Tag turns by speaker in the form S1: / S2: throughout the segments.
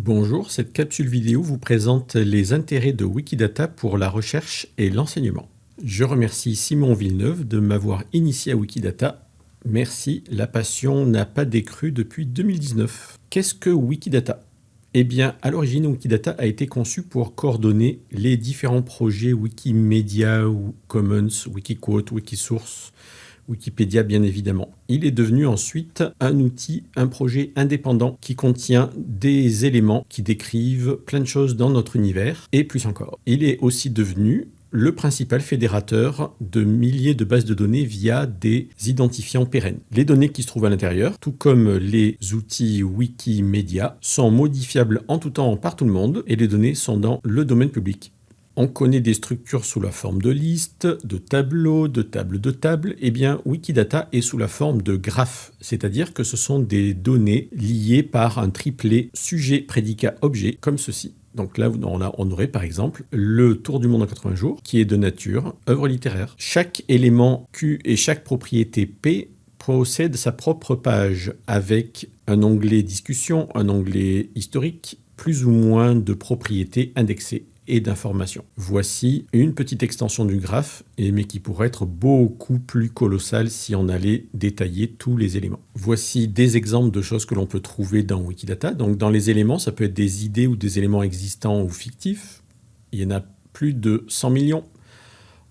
S1: Bonjour, cette capsule vidéo vous présente les intérêts de Wikidata pour la recherche et l'enseignement. Je remercie Simon Villeneuve de m'avoir initié à Wikidata. Merci, la passion n'a pas décru depuis 2019. Qu'est-ce que Wikidata ? Eh bien, à l'origine, Wikidata a été conçu pour coordonner les différents projets Wikimedia, Commons, Wikiquote, Wikisource, Wikipédia bien évidemment. Il est devenu ensuite un outil, un projet indépendant qui contient des éléments qui décrivent plein de choses dans notre univers et plus encore. Il est aussi devenu le principal fédérateur de milliers de bases de données via des identifiants pérennes. Les données qui se trouvent à l'intérieur, tout comme les outils Wikimedia, sont modifiables en tout temps par tout le monde et les données sont dans le domaine public. On connaît des structures sous la forme de listes, de tableaux, de tables de tables. Eh bien, Wikidata est sous la forme de graphes, c'est-à-dire que ce sont des données liées par un triplet sujet, prédicat, objet, comme ceci. Donc là, on aurait par exemple le Tour du monde en 80 jours, qui est de nature, œuvre littéraire. Chaque élément Q et chaque propriété P possède sa propre page avec un onglet discussion, un onglet historique, plus ou moins de propriétés indexées et d'informations. Voici une petite extension du graphe, mais qui pourrait être beaucoup plus colossale si on allait détailler tous les éléments. Voici des exemples de choses que l'on peut trouver dans Wikidata. Donc dans les éléments, ça peut être des idées ou des éléments existants ou fictifs. Il y en a plus de 100 millions.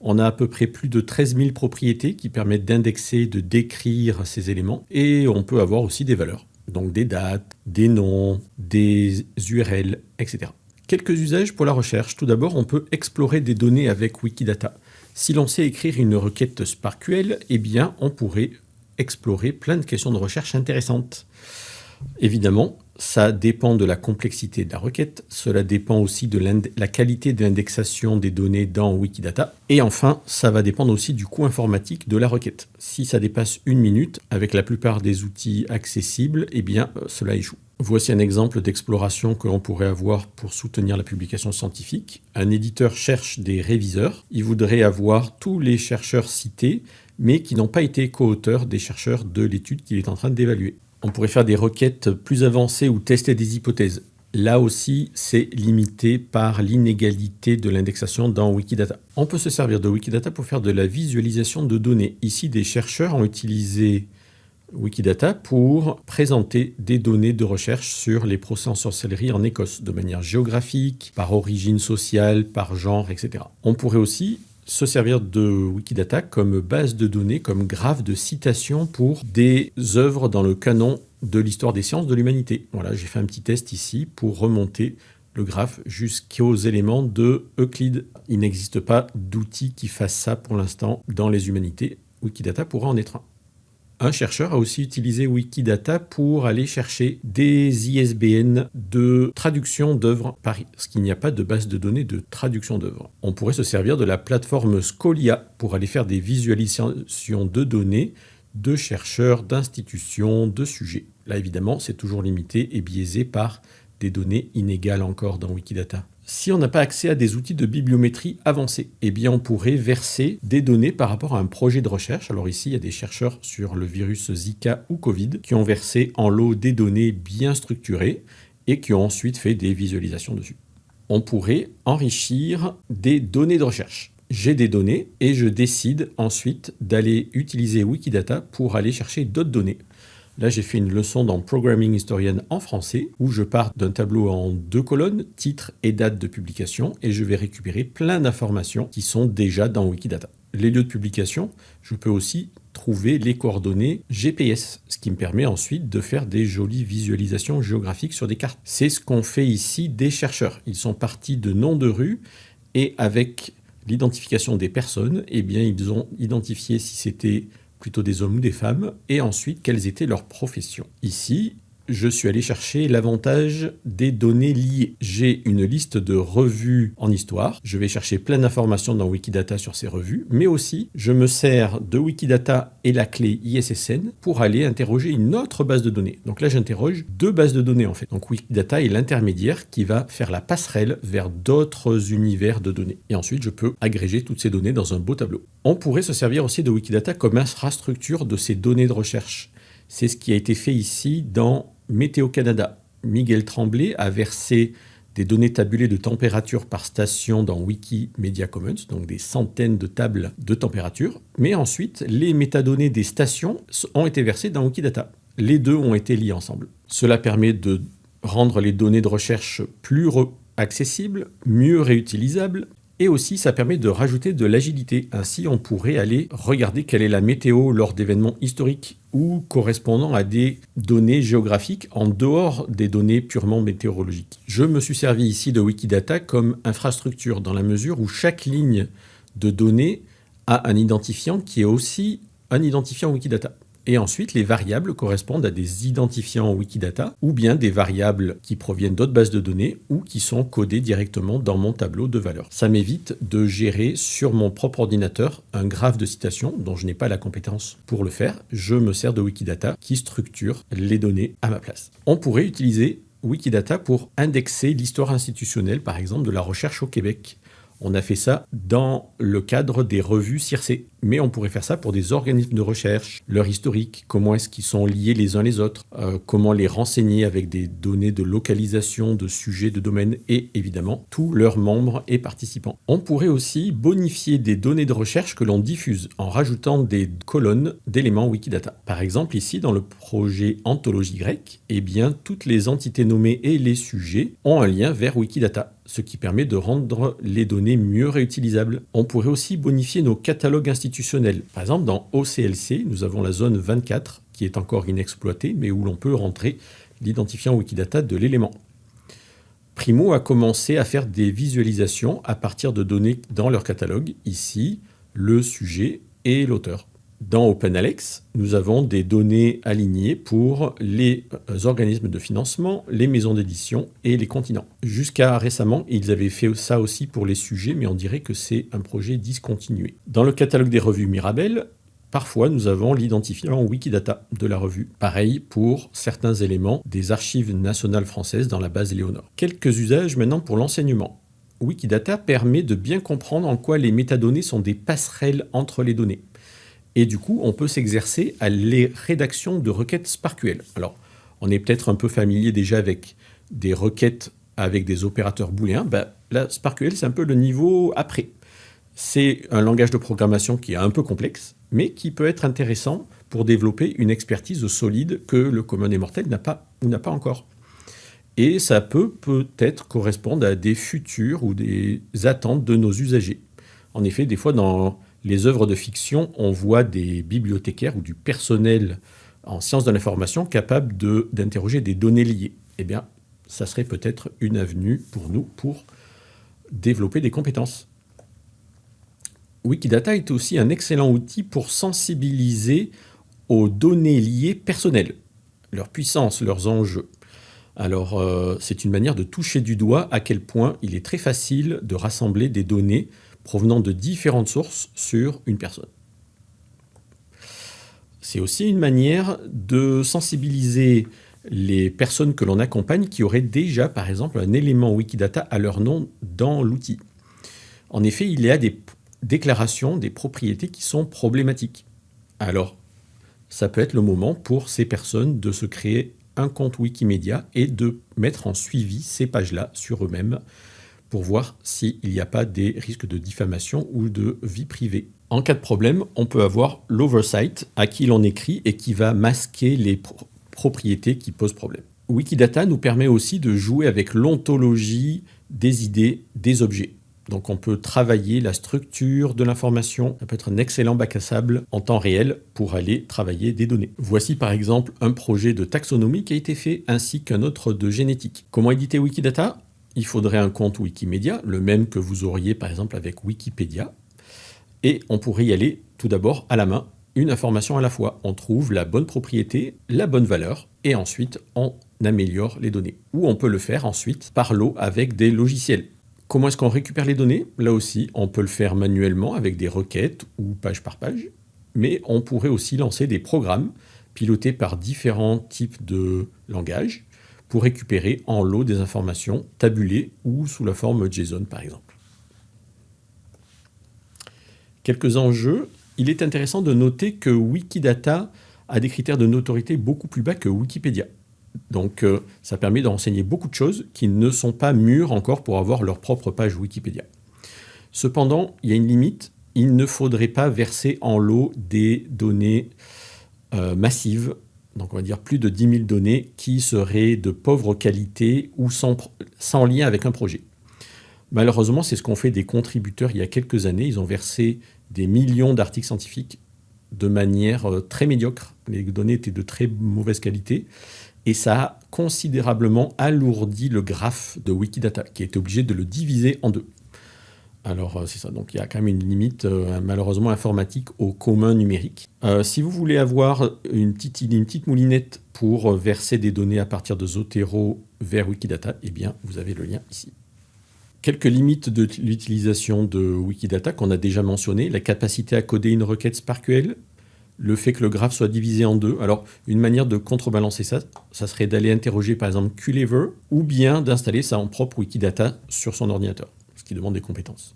S1: On a à peu près plus de 13 000 propriétés qui permettent d'indexer, de décrire ces éléments. Et on peut avoir aussi des valeurs. Donc des dates, des noms, des URL, etc. Quelques usages pour la recherche. Tout d'abord, on peut explorer des données avec Wikidata. Si l'on sait écrire une requête SparkQL, eh bien, on pourrait explorer plein de questions de recherche intéressantes. Évidemment, ça dépend de la complexité de la requête. Cela dépend aussi de la qualité de l'indexation des données dans Wikidata. Et enfin, ça va dépendre aussi du coût informatique de la requête. Si ça dépasse 1 minute, avec la plupart des outils accessibles, eh bien, cela échoue. Voici un exemple d'exploration que l'on pourrait avoir pour soutenir la publication scientifique. Un éditeur cherche des réviseurs. Il voudrait avoir tous les chercheurs cités, mais qui n'ont pas été co-auteurs des chercheurs de l'étude qu'il est en train d'évaluer. On pourrait faire des requêtes plus avancées ou tester des hypothèses. Là aussi, c'est limité par l'inégalité de l'indexation dans Wikidata. On peut se servir de Wikidata pour faire de la visualisation de données. Ici, des chercheurs ont utilisé Wikidata pour présenter des données de recherche sur les procès en sorcellerie en Écosse, de manière géographique, par origine sociale, par genre, etc. On pourrait aussi se servir de Wikidata comme base de données, comme graphe de citation pour des œuvres dans le canon de l'histoire des sciences de l'humanité. Voilà, j'ai fait un petit test ici pour remonter le graphe jusqu'aux éléments de Euclide. Il n'existe pas d'outil qui fasse ça pour l'instant dans les humanités. Wikidata pourra en être un. Un chercheur a aussi utilisé Wikidata pour aller chercher des ISBN de traduction d'œuvres parce qu'il n'y a pas de base de données de traduction d'œuvres. On pourrait se servir de la plateforme Scholia pour aller faire des visualisations de données de chercheurs, d'institutions, de sujets. Là, évidemment, c'est toujours limité et biaisé par des données inégales encore dans Wikidata. Si on n'a pas accès à des outils de bibliométrie avancés, eh bien on pourrait verser des données par rapport à un projet de recherche. Alors ici, il y a des chercheurs sur le virus Zika ou Covid qui ont versé en lot des données bien structurées et qui ont ensuite fait des visualisations dessus. On pourrait enrichir des données de recherche. J'ai des données et je décide ensuite d'aller utiliser Wikidata pour aller chercher d'autres données. Là, j'ai fait une leçon dans Programming Historian en français où je pars d'un tableau en 2 colonnes, titre et date de publication, et je vais récupérer plein d'informations qui sont déjà dans Wikidata. Les lieux de publication, je peux aussi trouver les coordonnées GPS, ce qui me permet ensuite de faire des jolies visualisations géographiques sur des cartes. C'est ce qu'ont fait ici des chercheurs. Ils sont partis de noms de rues et avec l'identification des personnes, eh bien, ils ont identifié si c'était plutôt des hommes ou des femmes, et ensuite quelles étaient leurs professions. Ici, je suis allé chercher l'avantage des données liées. J'ai une liste de revues en histoire. Je vais chercher plein d'informations dans Wikidata sur ces revues, mais aussi je me sers de Wikidata et la clé ISSN pour aller interroger une autre base de données. Donc là, j'interroge 2 bases de données en fait. Donc Wikidata est l'intermédiaire qui va faire la passerelle vers d'autres univers de données. Et ensuite, je peux agréger toutes ces données dans un beau tableau. On pourrait se servir aussi de Wikidata comme infrastructure de ces données de recherche. C'est ce qui a été fait ici dans Météo Canada. Miguel Tremblay a versé des données tabulées de température par station dans Wikimedia Commons, donc des centaines de tables de température. Mais ensuite, les métadonnées des stations ont été versées dans Wikidata. Les deux ont été liés ensemble. Cela permet de rendre les données de recherche plus accessibles, mieux réutilisables, et aussi ça permet de rajouter de l'agilité. Ainsi, on pourrait aller regarder quelle est la météo lors d'événements historiques ou correspondant à des données géographiques en dehors des données purement météorologiques. Je me suis servi ici de Wikidata comme infrastructure dans la mesure où chaque ligne de données a un identifiant qui est aussi un identifiant Wikidata. Et ensuite, les variables correspondent à des identifiants Wikidata ou bien des variables qui proviennent d'autres bases de données ou qui sont codées directement dans mon tableau de valeurs. Ça m'évite de gérer sur mon propre ordinateur un graphe de citation dont je n'ai pas la compétence pour le faire. Je me sers de Wikidata qui structure les données à ma place. On pourrait utiliser Wikidata pour indexer l'histoire institutionnelle, par exemple, de la recherche au Québec. On a fait ça dans le cadre des revues CIRCE. Mais on pourrait faire ça pour des organismes de recherche, leur historique, comment est-ce qu'ils sont liés les uns les autres, comment les renseigner avec des données de localisation, de sujets, de domaines et évidemment tous leurs membres et participants. On pourrait aussi bonifier des données de recherche que l'on diffuse en rajoutant des colonnes d'éléments Wikidata. Par exemple, ici dans le projet Anthologie grecque, eh bien, toutes les entités nommées et les sujets ont un lien vers Wikidata, ce qui permet de rendre les données mieux réutilisables. On pourrait aussi bonifier nos catalogues institutionnels. Par exemple, dans OCLC, nous avons la zone 24 qui est encore inexploitée, mais où l'on peut rentrer l'identifiant Wikidata de l'élément. Primo a commencé à faire des visualisations à partir de données dans leur catalogue, ici, le sujet et l'auteur. Dans OpenAlex, nous avons des données alignées pour les organismes de financement, les maisons d'édition et les continents. Jusqu'à récemment, ils avaient fait ça aussi pour les sujets, mais on dirait que c'est un projet discontinué. Dans le catalogue des revues Mirabel, parfois nous avons l'identifiant Wikidata de la revue. Pareil pour certains éléments des archives nationales françaises dans la base Léonore. Quelques usages maintenant pour l'enseignement. Wikidata permet de bien comprendre en quoi les métadonnées sont des passerelles entre les données. Et du coup, on peut s'exercer à les rédactions de requêtes SPARQL. Alors, on est peut-être un peu familier déjà avec des requêtes avec des opérateurs booléens. Là, SPARQL, c'est un peu le niveau après. C'est un langage de programmation qui est un peu complexe, mais qui peut être intéressant pour développer une expertise solide que le commun des mortels n'a pas encore. Et ça peut peut-être correspondre à des futurs ou des attentes de nos usagers. En effet, des fois, dans les œuvres de fiction, on voit des bibliothécaires ou du personnel en sciences de l'information capable d'interroger des données liées. Eh bien, ça serait peut-être une avenue pour nous pour développer des compétences. Wikidata est aussi un excellent outil pour sensibiliser aux données liées personnelles, leur puissance, leurs enjeux. Alors, c'est une manière de toucher du doigt à quel point il est très facile de rassembler des données provenant de différentes sources sur une personne. C'est aussi une manière de sensibiliser les personnes que l'on accompagne qui auraient déjà, par exemple, un élément Wikidata à leur nom dans l'outil. En effet, il y a des déclarations, des propriétés qui sont problématiques. Alors, ça peut être le moment pour ces personnes de se créer un compte Wikimedia et de mettre en suivi ces pages-là sur eux-mêmes pour voir s'il n'y a pas des risques de diffamation ou de vie privée. En cas de problème, on peut avoir l'oversight à qui l'on écrit et qui va masquer les propriétés qui posent problème. Wikidata nous permet aussi de jouer avec l'ontologie des idées, des objets. Donc on peut travailler la structure de l'information. Ça peut être un excellent bac à sable en temps réel pour aller travailler des données. Voici par exemple un projet de taxonomie qui a été fait ainsi qu'un autre de génétique. Comment éditer Wikidata ? Il faudrait un compte Wikimedia, le même que vous auriez par exemple avec Wikipédia. Et on pourrait y aller tout d'abord à la main, une information à la fois. On trouve la bonne propriété, la bonne valeur, et ensuite on améliore les données. Ou on peut le faire ensuite par lot avec des logiciels. Comment est-ce qu'on récupère les données ? Là aussi, on peut le faire manuellement avec des requêtes ou page par page, mais on pourrait aussi lancer des programmes pilotés par différents types de langages pour récupérer en lot des informations tabulées ou sous la forme JSON par exemple. Quelques enjeux. Il est intéressant de noter que Wikidata a des critères de notoriété beaucoup plus bas que Wikipédia. Donc ça permet de renseigner beaucoup de choses qui ne sont pas mûres encore pour avoir leur propre page Wikipédia. Cependant, il y a une limite. Il ne faudrait pas verser en lot des données massives, donc on va dire plus de 10 000 données, qui seraient de pauvre qualité ou sans lien avec un projet. Malheureusement, c'est ce qu'ont fait des contributeurs il y a quelques années. Ils ont versé des millions d'articles scientifiques de manière très médiocre. Les données étaient de très mauvaise qualité. Et ça a considérablement alourdi le graphe de Wikidata, qui a été obligé de le diviser en deux. Alors, c'est ça. Donc, il y a quand même une limite, malheureusement, informatique au commun numérique. Si vous voulez avoir une petite moulinette pour verser des données à partir de Zotero vers Wikidata, eh bien, vous avez le lien ici. Quelques limites de l'utilisation de Wikidata qu'on a déjà mentionnées. La capacité à coder une requête SparkQL, le fait que le graphe soit divisé en deux. Alors, une manière de contrebalancer ça, ça serait d'aller interroger par exemple QLever ou bien d'installer ça en propre Wikidata sur son ordinateur, ce qui demande des compétences.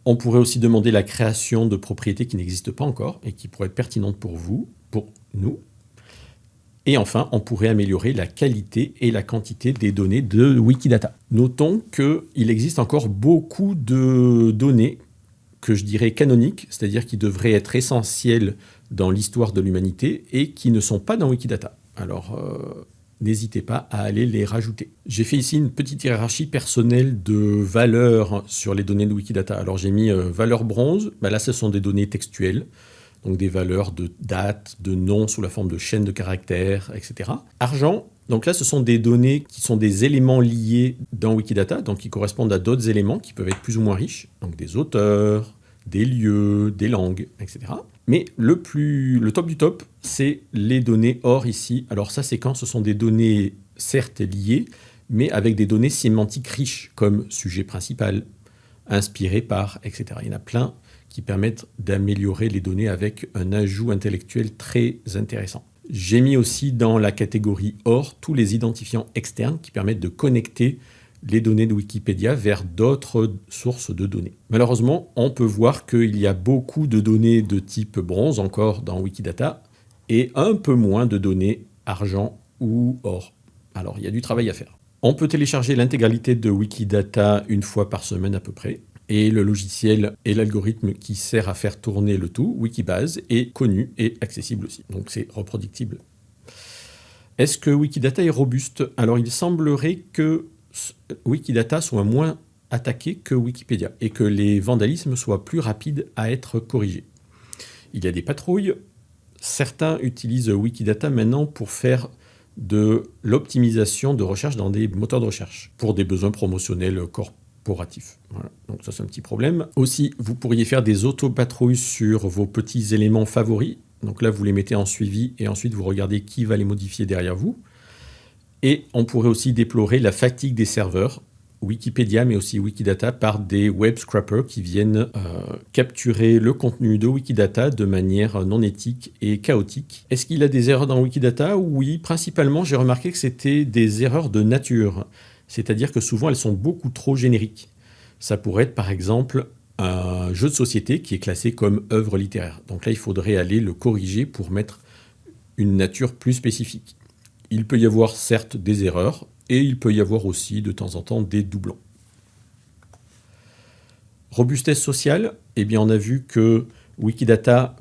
S1: On pourrait aussi demander la création de propriétés qui n'existent pas encore et qui pourraient être pertinentes pour vous, pour nous. Et enfin, on pourrait améliorer la qualité et la quantité des données de Wikidata. Notons qu'il existe encore beaucoup de données que je dirais canoniques, c'est-à-dire qui devraient être essentielles dans l'histoire de l'humanité et qui ne sont pas dans Wikidata. Alors, n'hésitez pas à aller les rajouter. J'ai fait ici une petite hiérarchie personnelle de valeurs sur les données de Wikidata. Alors, j'ai mis valeur bronze. Là, ce sont des données textuelles, donc des valeurs de date, de nom sous la forme de chaînes de caractères, etc. Argent. Donc là, ce sont des données qui sont des éléments liés dans Wikidata, donc qui correspondent à d'autres éléments qui peuvent être plus ou moins riches, donc des auteurs, des lieux, des langues, etc. Mais le top du top, c'est les données or ici. Alors ça, c'est quand ce sont des données certes liées, mais avec des données sémantiques riches, comme sujet principal, inspiré par, etc. Il y en a plein qui permettent d'améliorer les données avec un ajout intellectuel très intéressant. J'ai mis aussi dans la catégorie OR tous les identifiants externes qui permettent de connecter les données de Wikipédia vers d'autres sources de données. Malheureusement, on peut voir qu'il y a beaucoup de données de type bronze encore dans Wikidata et un peu moins de données argent ou or. Alors, il y a du travail à faire. On peut télécharger l'intégralité de Wikidata une fois par semaine à peu près. Et le logiciel et l'algorithme qui sert à faire tourner le tout, Wikibase, est connu et accessible aussi. Donc c'est reproductible. Est-ce que Wikidata est robuste? Alors il semblerait que Wikidata soit moins attaqué que Wikipédia et que les vandalismes soient plus rapides à être corrigés. Il y a des patrouilles. Certains utilisent Wikidata maintenant pour faire de l'optimisation de recherche dans des moteurs de recherche pour des besoins promotionnels corporatifs. Voilà. Donc ça, c'est un petit problème. Aussi, vous pourriez faire des auto-patrouilles sur vos petits éléments favoris. Donc là, vous les mettez en suivi et ensuite vous regardez qui va les modifier derrière vous. Et on pourrait aussi déplorer la fatigue des serveurs Wikipédia, mais aussi Wikidata, par des web scrappers qui viennent capturer le contenu de Wikidata de manière non éthique et chaotique. Est-ce qu'il y a des erreurs dans Wikidata? Oui, principalement, j'ai remarqué que c'était des erreurs de nature. C'est-à-dire que souvent, elles sont beaucoup trop génériques. Ça pourrait être, par exemple, un jeu de société qui est classé comme œuvre littéraire. Donc là, il faudrait aller le corriger pour mettre une nature plus spécifique. Il peut y avoir certes des erreurs, et il peut y avoir aussi de temps en temps des doublons. Robustesse sociale, eh bien on a vu que Wikidata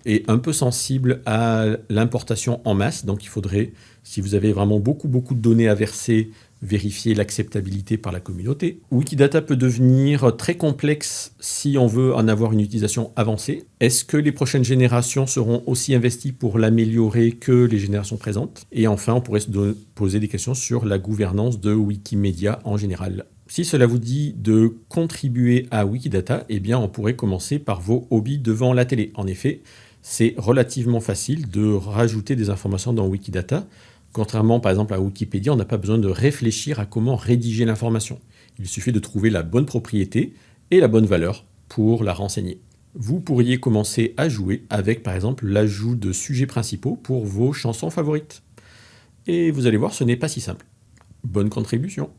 S1: est un peu sensible à l'importation en masse, donc il faudrait, si vous avez vraiment beaucoup de données à verser, vérifier l'acceptabilité par la communauté. Wikidata peut devenir très complexe si on veut en avoir une utilisation avancée. Est-ce que les prochaines générations seront aussi investies pour l'améliorer que les générations présentes? Et enfin, on pourrait se poser des questions sur la gouvernance de Wikimedia en général. Si cela vous dit de contribuer à Wikidata, eh bien on pourrait commencer par vos hobbies devant la télé. En effet, c'est relativement facile de rajouter des informations dans Wikidata. Contrairement par exemple à Wikipédia, on n'a pas besoin de réfléchir à comment rédiger l'information. Il suffit de trouver la bonne propriété et la bonne valeur pour la renseigner. Vous pourriez commencer à jouer avec par exemple l'ajout de sujets principaux pour vos chansons favorites. Et vous allez voir, ce n'est pas si simple. Bonne contribution!